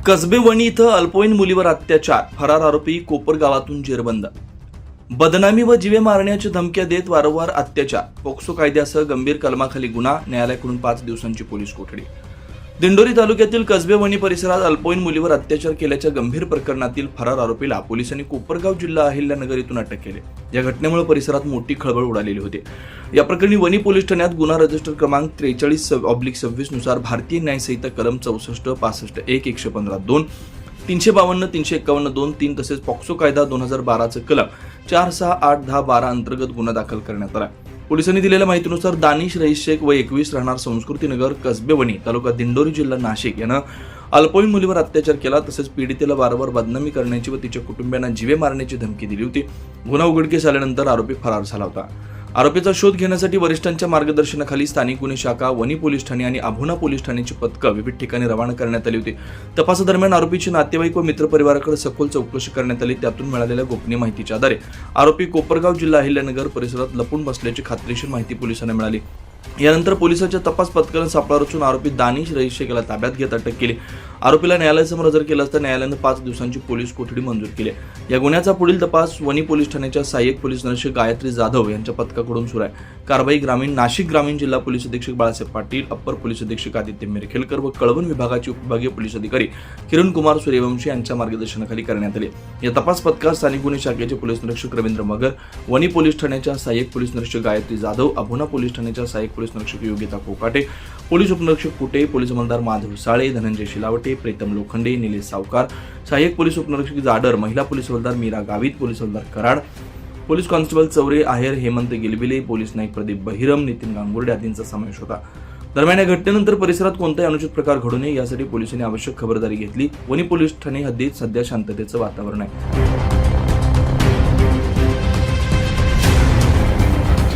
कसबे वणी इथं अल्पवयीन मुलीवर अत्याचार, फरार आरोपी कोपर गावातून जेरबंद. बदनामी व जीवे मारण्याच्या धमक्या देत वारंवार अत्याचार, पोक्सो कायद्यासह गंभीर कलमाखाली गुन्हा, न्यायालयाकडून 5 दिवसांची पोलीस कोठडी. दिंडोरी तालुक्यातील कसबे वणी परिसरात अल्पवयीन मुलीवर अत्याचार केल्याच्या गंभीर प्रकरणातील फरार आरोपीला पोलिसांनी कोपरगाव जिल्हा अहिल्यानगर येथून अटक केली. या घटनेमुळे परिसरात मोठी खळबळ उडालेली होती. या प्रकरणी वणी पोलीस ठाण्यात गुन्हा रजिस्टर क्रमांक 43/26 नुसार भारतीय न्याय संहिता कलम 64, 65, 1, 115, 2, 352, 351, 2, 3 तसेच पॉक्सो कायदा 2012 चे कलम 4, 6, 8, 10, 12 अंतर्गत गुन्हा दाखल करण्यात आला. पोलिसांनी दिलेल्या माहितीनुसार दानिश रईस शेख व 21 राहणार संस्कृतीनगर कसबे वणी तालुका दिंडोरी जिल्हा नाशिक यानं अल्पवयीन मुलीवर अत्याचार केला. तसेच पीडितेला वारंवार बदनामी करण्याची व तिच्या कुटुंबियांना जीवे मारण्याची धमकी दिली होती. गुन्हा उघडकीस आल्यानंतर आरोपी फरार झाला होता. आरोपीचा शोध घेण्यासाठी वरिष्ठांच्या मार्गदर्शनाखाली स्थानिक गुन्हे शाखा, वणी पोलीस ठाणे आणि अभुना पोलीस ठाण्याची पथकं विविध ठिकाणी रवाना करण्यात आली होती. तपासादरम्यान आरोपीचे नातेवाईक व मित्रपरिवाराकडे सखोल चौकशी करण्यात आली. त्यातून मिळालेल्या गोपनीय माहितीच्या आधारे आरोपी कोपरगाव जिल्हा अहिल्यानगर परिसरात लपून बसल्याची खात्रीशीर माहिती पोलिसांना मिळाली. यानंतर पोलिसांच्या तपास पथकानं सापळा रचून आरोपी दानिश रईस शेख याला ताब्यात घेत अटक केली. आरोपीला न्यायालयासमोर हजर केलं असता न्यायालयानं 5 दिवसांची पोलीस कोठडी मंजूर केली. या गुन्ह्याचा पुढील तपास वणी पोलीस ठाण्याच्या सहाय्यक पोलीस निरीक्षक गायत्री जाधव यांच्या पथकाकडून सुरू आहे. कारवाई ग्रामीण नाशिक ग्रामीण जिल्हा पोलीस अधीक्षक बाळासाहेब पाटील, अप्पर पोलीस अधीक्षक आदित्य मिरखेलकर व कळवण विभागाचे उपविभागीय पोलीस अधिकारी किरण कुमार सूर्यवंशी यांच्या मार्गदर्शनाखाली करण्यात आले. या तपास पथकात स्थानिक गुन्हे शाखेचे पोलीस निरीक्षक रवींद्र मगर, वणी पोलीस ठाण्याच्या सहाय्यक पोलीस निरीक्षक गायत्री जाधव, अभुना पोलीस ठाण्याच्या सहाय्यक पोलीस निरीक्षक योगिता कोकाटे, पोलीस उपनिरीक्षक कुटे, पोलीस अंमलदार माधव साळे, धनंजय शिलावटे, प्रीतम लोखंडे, निलेश सावकार, सहाय्यक पोलीस उपनिरीक्षक जाडर, महिला पोलीस हवालदार मीरा गावित, पोलीस हवालदार कराड, पोलीस कॉन्स्टेबल चौरे आहेर, हेमंत गिलबिले, पोलीस नाईक प्रदीप बहिरम, नितीन गांगुर्डे आदींचा समावेश होता. दरम्यान या घटनेनंतर परिसरात कोणताही अनुचित प्रकार घडू नये यासाठी पोलिसांनी आवश्यक खबरदारी घेतली. वणी पोलीस ठाणे हद्दीत सध्या शांततेचं वातावरण आहे.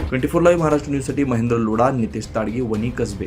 24 लाईव्ह महाराष्ट्र न्यूजसाठी महेंद्र लोढा, नितेश ताडगे, वणी कसबे.